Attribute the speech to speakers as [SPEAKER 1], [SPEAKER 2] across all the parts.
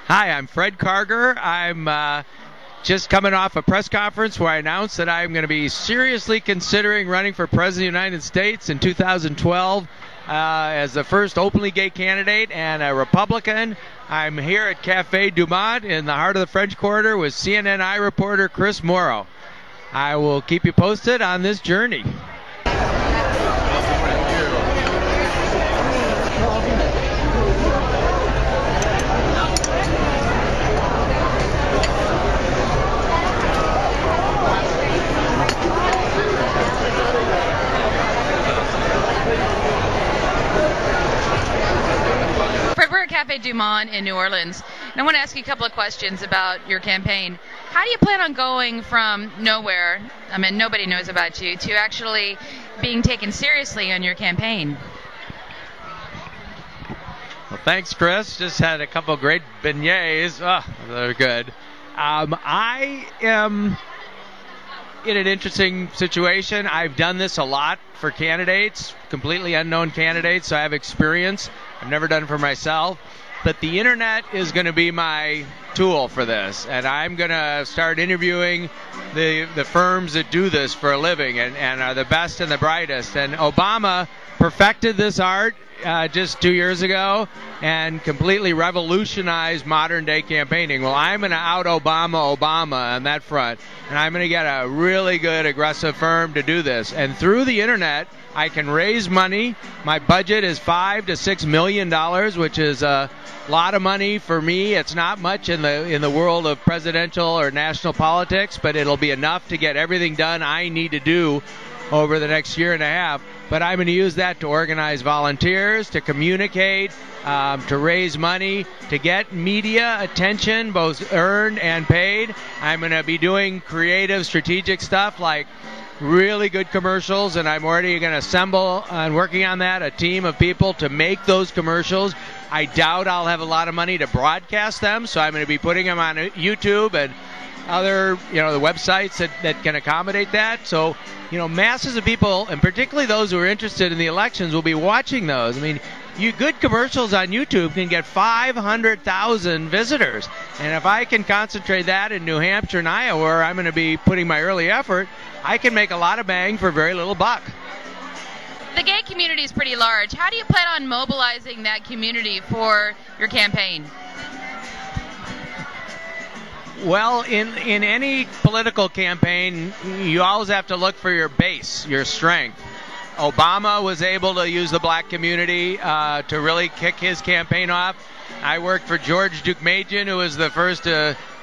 [SPEAKER 1] Hi, I'm Fred Karger. I'm just coming off a press conference where I announced that I'm going to be seriously considering running for President of the United States in 2012 as the first openly gay candidate and a Republican. I'm here at Cafe Du Monde in the heart of the French Quarter with CNN reporter Chris Morrow. I will keep you posted on this journey.
[SPEAKER 2] We're at Cafe Du Monde in New Orleans, and I want to ask you a couple of questions about your campaign. How do you plan on going from nowhere, I mean, nobody knows about you, to actually being taken seriously on your campaign?
[SPEAKER 1] Well, thanks, Chris. Just had a couple great beignets. Oh, they're good. I am in an interesting situation. I've done this a lot for candidates, completely unknown candidates, so I have experience. I've never done it for myself. But the internet is going to be my tool for this, and I'm going to start interviewing the firms that do this for a living and are the best and the brightest. And Obama perfected this art just 2 years ago and completely revolutionized modern-day campaigning. Well, I'm going to out-Obama on that front, and I'm going to get a really good, aggressive firm to do this. And through the internet, I can raise money. My budget is $5 to $6 million, which is a lot of money for me. It's not much in the world of presidential or national politics, but it'll be enough to get everything done I need to do over the next year and a half. But I'm going to use that to organize volunteers, to communicate, to raise money, to get media attention, both earned and paid. I'm going to be doing creative, strategic stuff like really good commercials, and I'm already going to assemble and working on that, a team of people to make those commercials. I doubt I'll have a lot of money to broadcast them, so I'm going to be putting them on YouTube and other, the websites that can accommodate that. So, masses of people, and particularly those who are interested in the elections, will be watching those. I mean, good commercials on YouTube can get 500,000 visitors. And if I can concentrate that in New Hampshire and Iowa, where I'm going to be putting my early effort, I can make a lot of bang for very little buck.
[SPEAKER 2] The gay community is pretty large. How do you plan on mobilizing that community for your campaign?
[SPEAKER 1] Well, in any political campaign, you always have to look for your base, your strength. Obama was able to use the black community to really kick his campaign off. I worked for George Deukmejian, who was the first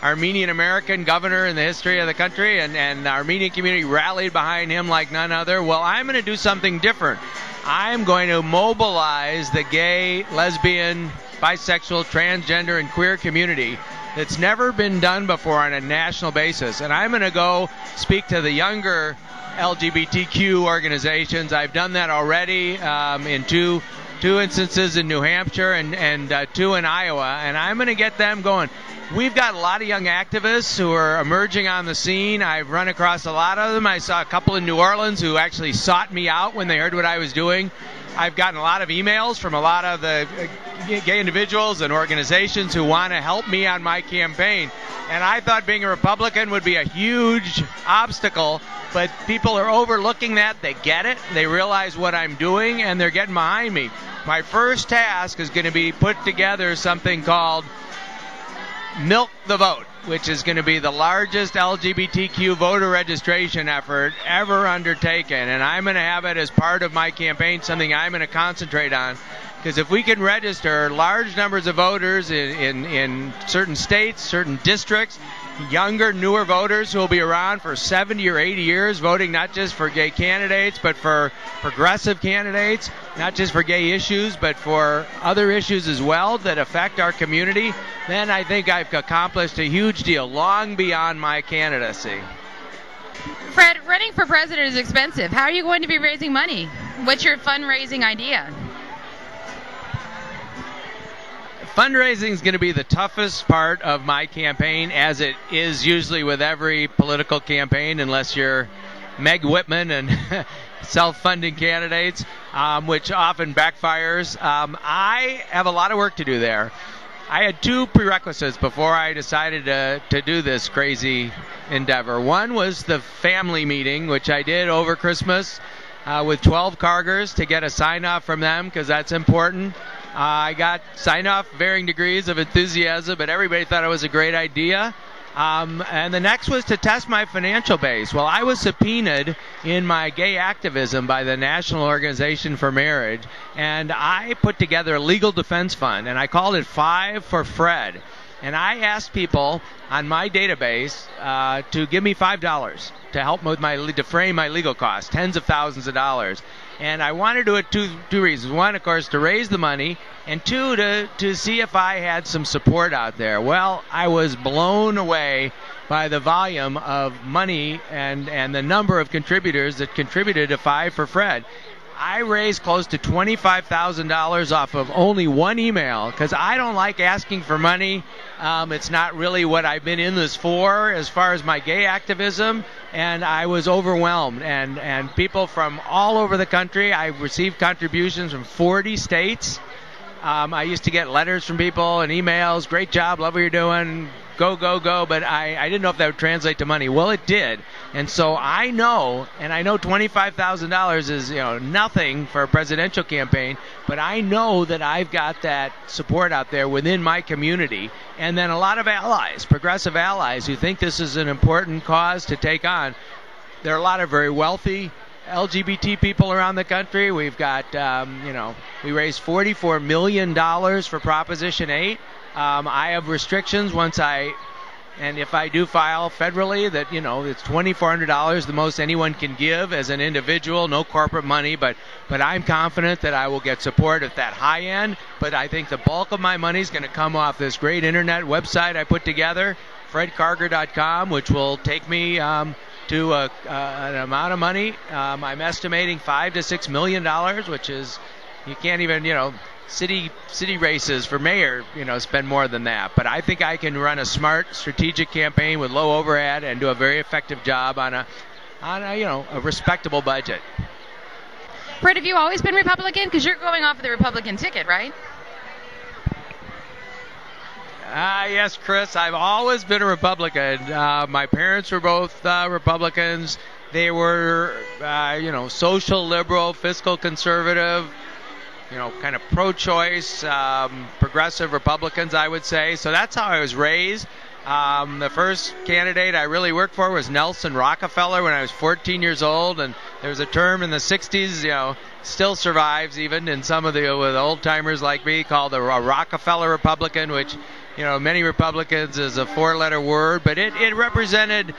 [SPEAKER 1] Armenian-American governor in the history of the country, and the Armenian community rallied behind him like none other. Well, I'm going to do something different. I'm going to mobilize the gay, lesbian, bisexual, transgender, and queer community that's never been done before on a national basis. And I'm going to go speak to the younger LGBTQ organizations. I've done that already in two instances in New Hampshire and two in Iowa, and I'm going to get them going. We've got a lot of young activists who are emerging on the scene. I've run across a lot of them. I saw a couple in New Orleans who actually sought me out when they heard what I was doing. I've gotten a lot of emails from a lot of the gay individuals and organizations who want to help me on my campaign. And I thought being a Republican would be a huge obstacle, but people are overlooking that. They get it. They realize what I'm doing, and they're getting behind me. My first task is going to be put together something called Milk the Vote, which is going to be the largest LGBTQ voter registration effort ever undertaken. And I'm going to have it as part of my campaign, something I'm going to concentrate on. Because if we can register large numbers of voters in certain states, certain districts, younger, newer voters who will be around for 70 or 80 years, voting not just for gay candidates, but for progressive candidates, not just for gay issues, but for other issues as well that affect our community, then I think I've accomplished a huge deal, long beyond my candidacy.
[SPEAKER 2] Fred, running for president is expensive. How are you going to be raising money? What's your fundraising idea?
[SPEAKER 1] Fundraising is going to be the toughest part of my campaign, as it is usually with every political campaign, unless you're Meg Whitman and self-funding candidates, which often backfires. I have a lot of work to do there. I had two prerequisites before I decided to do this crazy endeavor. One was the family meeting, which I did over Christmas with 12 Kargers to get a sign-off from them, because that's important. I got sign-off varying degrees of enthusiasm, but everybody thought it was a great idea. And the next was to test my financial base. Well, I was subpoenaed in my gay activism by the National Organization for Marriage, and I put together a legal defense fund, and I called it 5 for Fred. And I asked people on my database to give me $5 to help with defray my legal costs, tens of thousands of dollars. And I wanted to do it two reasons. One, of course, to raise the money, and two, to see if I had some support out there. Well, I was blown away by the volume of money and the number of contributors that contributed to 5 for Fred. I raised close to $25,000 off of only one email, because I don't like asking for money. It's not really what I've been in this for as far as my gay activism, and I was overwhelmed. And people from all over the country, I received contributions from 40 states. I used to get letters from people and emails, great job, love what you're doing, go, go, go, but I didn't know if that would translate to money. Well, it did. And so I know $25,000 is nothing for a presidential campaign, but I know that I've got that support out there within my community. And then a lot of allies, progressive allies, who think this is an important cause to take on. There are a lot of very wealthy LGBT people around the country. We've got, we raised $44 million for Proposition 8. I have restrictions and if I do file federally, that, it's $2,400, the most anyone can give as an individual, no corporate money, but I'm confident that I will get support at that high end. But I think the bulk of my money is going to come off this great internet website I put together, fredkarger.com, which will take me to an amount of money. I'm estimating $5 to $6 million, which is, you can't even, city races for mayor, spend more than that. But I think I can run a smart, strategic campaign with low overhead and do a very effective job on a respectable budget.
[SPEAKER 2] Fred, have you always been Republican? Because you're going off of the Republican ticket, right?
[SPEAKER 1] Yes, Chris, I've always been a Republican. My parents were both Republicans. They were, social liberal, fiscal conservative, kind of pro-choice, progressive Republicans, I would say. So that's how I was raised. The first candidate I really worked for was Nelson Rockefeller when I was 14 years old, and there was a term in the 60s, still survives even in some of the old-timers like me, called the Rockefeller Republican, which, many Republicans is a 4-letter word, but it represented,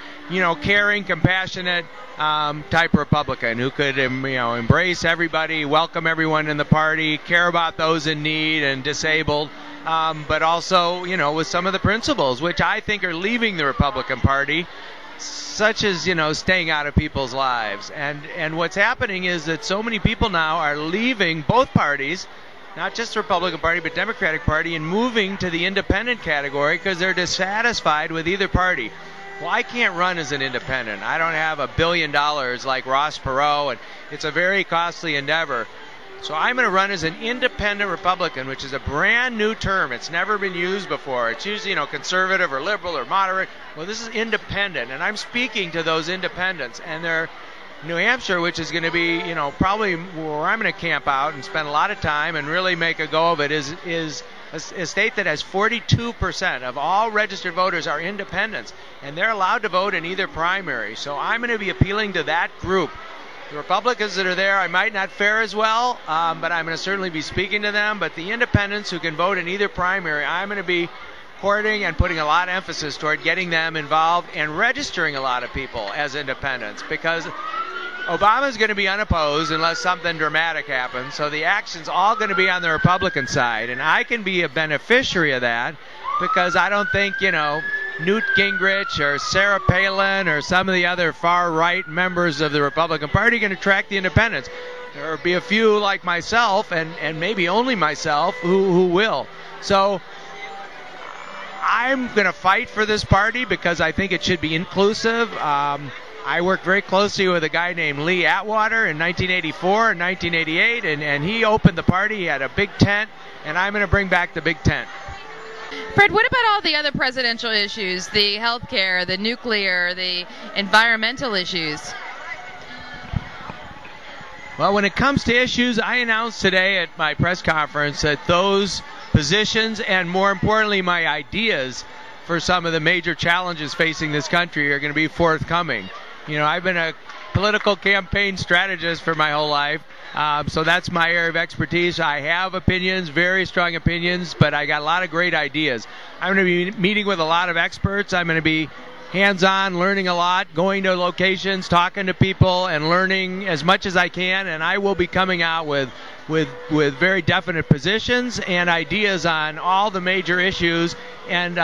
[SPEAKER 1] caring, compassionate type Republican who could, embrace everybody, welcome everyone in the party, care about those in need and disabled, but also, with some of the principles which I think are leaving the Republican Party, such as, staying out of people's lives. And what's happening is that so many people now are leaving both parties, not just the Republican Party, but Democratic Party, and moving to the independent category because they're dissatisfied with either party. Well, I can't run as an independent. I don't have $1 billion like Ross Perot, and it's a very costly endeavor. So I'm going to run as an independent Republican, which is a brand new term. It's never been used before. It's usually, conservative or liberal or moderate. Well, this is independent, and I'm speaking to those independents, and they're New Hampshire, which is going to be, probably where I'm going to camp out and spend a lot of time and really make a go of it, is a state that has 42% of all registered voters are independents, and they're allowed to vote in either primary. So I'm going to be appealing to that group. The Republicans that are there, I might not fare as well, but I'm going to certainly be speaking to them. But the independents who can vote in either primary, I'm going to be courting and putting a lot of emphasis toward getting them involved and registering a lot of people as independents, because Obama's going to be unopposed unless something dramatic happens. So the action's all going to be on the Republican side. And I can be a beneficiary of that because I don't think, Newt Gingrich or Sarah Palin or some of the other far-right members of the Republican Party are going to attract the independents. There will be a few like myself and maybe only myself who will. So I'm going to fight for this party because I think it should be inclusive. I worked very closely with a guy named Lee Atwater in 1984 and 1988, and he opened the party. He had a big tent, and I'm going to bring back the big tent.
[SPEAKER 2] Fred, what about all the other presidential issues, the healthcare, the nuclear, the environmental issues?
[SPEAKER 1] Well, when it comes to issues, I announced today at my press conference that those positions and, more importantly, my ideas for some of the major challenges facing this country are going to be forthcoming. You know, I've been a political campaign strategist for my whole life, so that's my area of expertise. I have opinions, very strong opinions, but I got a lot of great ideas. I'm going to be meeting with a lot of experts. I'm going to be hands-on, learning a lot, going to locations, talking to people, and learning as much as I can. And I will be coming out with very definite positions and ideas on all the major issues. And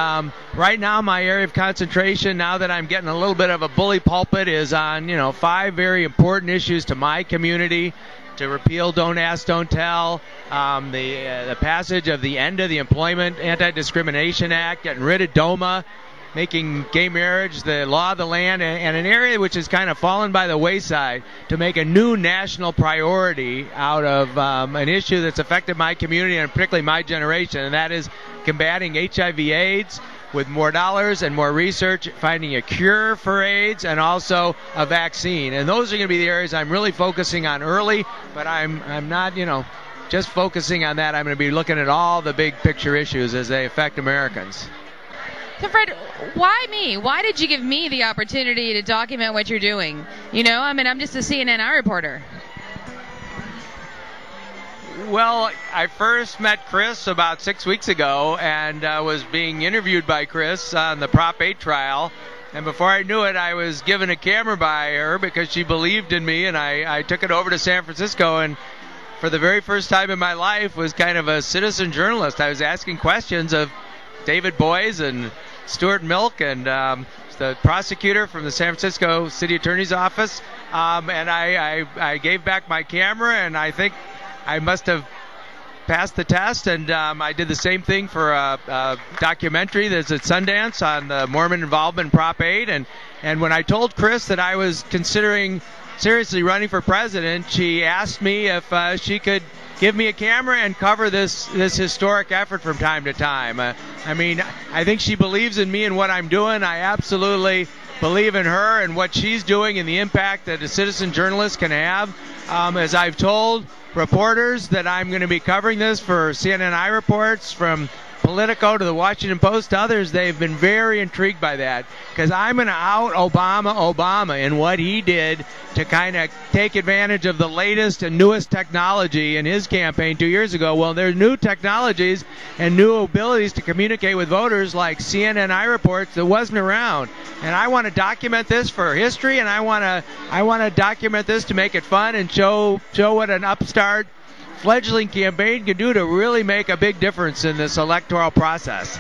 [SPEAKER 1] right now, my area of concentration, now that I'm getting a little bit of a bully pulpit, is on 5 very important issues to my community: to repeal Don't Ask, Don't Tell, the passage of the end of the Employment Anti-Discrimination Act, getting rid of DOMA, making gay marriage the law of the land, and an area which has kind of fallen by the wayside, to make a new national priority out of an issue that's affected my community and particularly my generation, and that is combating HIV/AIDS with more dollars and more research, finding a cure for AIDS and also a vaccine. And those are going to be the areas I'm really focusing on early, but I'm not, just focusing on that. I'm going to be looking at all the big picture issues as they affect Americans.
[SPEAKER 2] So, Fred, why me? Why did you give me the opportunity to document what you're doing? I'm just a CNN reporter.
[SPEAKER 1] Well, I first met Chris about 6 weeks ago and was being interviewed by Chris on the Prop 8 trial. And before I knew it, I was given a camera by her because she believed in me, and I took it over to San Francisco, and for the very first time in my life was kind of a citizen journalist. I was asking questions of David Boies and Stuart Milk and the prosecutor from the San Francisco City Attorney's Office, and I gave back my camera, and I think I must have passed the test, and I did the same thing for a documentary that's at Sundance on the Mormon involvement in Prop 8, and when I told Chris that I was considering seriously running for president, she asked me if she could give me a camera and cover this historic effort from time to time. I think she believes in me and what I'm doing. I absolutely believe in her and what she's doing and the impact that a citizen journalist can have. As I've told reporters that I'm going to be covering this for CNN Reports, from Politico to the Washington Post to others, they've been very intrigued by that, because I'm going to out Obama in what he did to kind of take advantage of the latest and newest technology in his campaign 2 years ago. Well, there's new technologies and new abilities to communicate with voters like CNN Reports that wasn't around. And I want to document this for history, and I want to document this to make it fun and show what an upstart fledgling campaign can do to really make a big difference in this electoral process.